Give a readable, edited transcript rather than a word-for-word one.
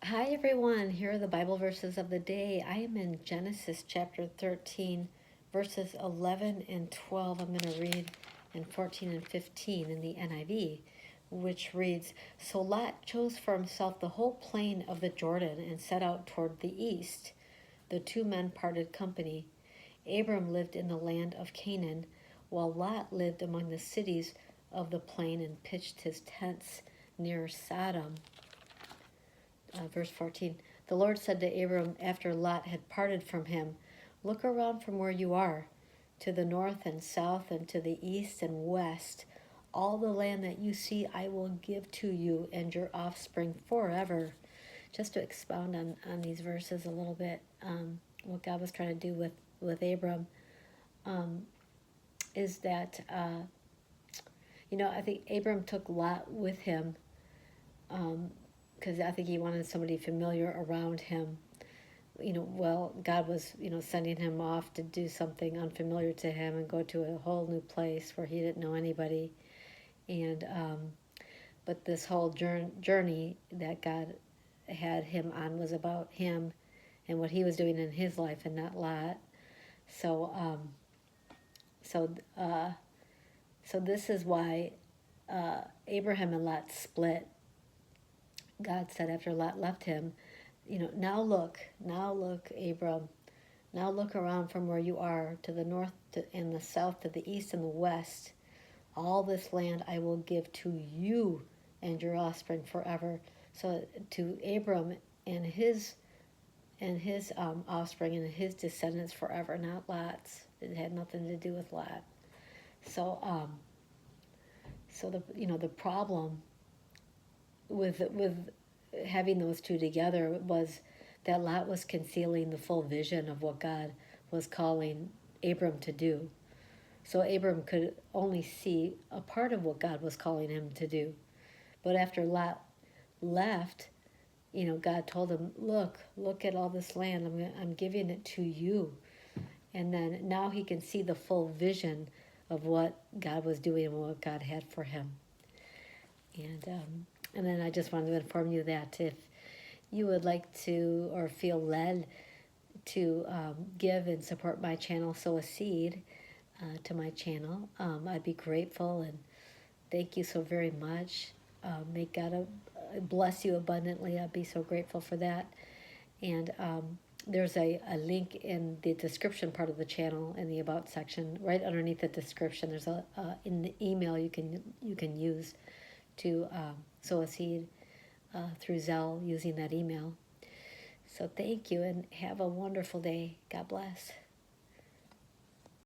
Hi everyone, here are the Bible verses of the day. I am in Genesis chapter 13, verses 11 and 12. I'm going to read in 14 and 15 in the NIV, which reads, So Lot chose for himself the whole plain of the Jordan and set out toward the east. The two men parted company. Abram lived in the land of Canaan, while Lot lived among the cities of the plain and pitched his tents near Sodom. Verse 14, the Lord said to Abram after Lot had parted from him, Look around from where you are, to the north and south and to the east and west. All the land that you see I will give to you and your offspring forever. Just to expound on these verses a little bit, what God was trying to do with Abram is that, I think Abram took Lot with him because I think he wanted somebody familiar around him. God was, sending him off to do something unfamiliar to him and go to a whole new place where he didn't know anybody. And, but this whole journey that God had him on was about him and what he was doing in his life and not Lot. So, so, uh, so this is why Abraham and Lot split. God said after Lot left him, now look, Abram, now look around from where you are to the north and the south, to the east and the west. All this land I will give to you and your offspring forever. So to Abram and his offspring and his descendants forever, not Lot's. It had nothing to do with Lot. So the problem with having those two together was that Lot was concealing the full vision of what God was calling Abram to do. So Abram could only see a part of what God was calling him to do. But after Lot left, God told him, look at all this land. I'm giving it to you. And then now he can see the full vision of what God was doing and what God had for him. And then I just wanted to inform you that if you would like to or feel led to give and support my channel, sow a seed to my channel, I'd be grateful and thank you so very much. May God bless you abundantly. I'd be so grateful for that. And there's a link in the description part of the channel in the About section. Right underneath the description, there's in the email you can use to sow a seed through Zelle using that email. So thank you and have a wonderful day. God bless.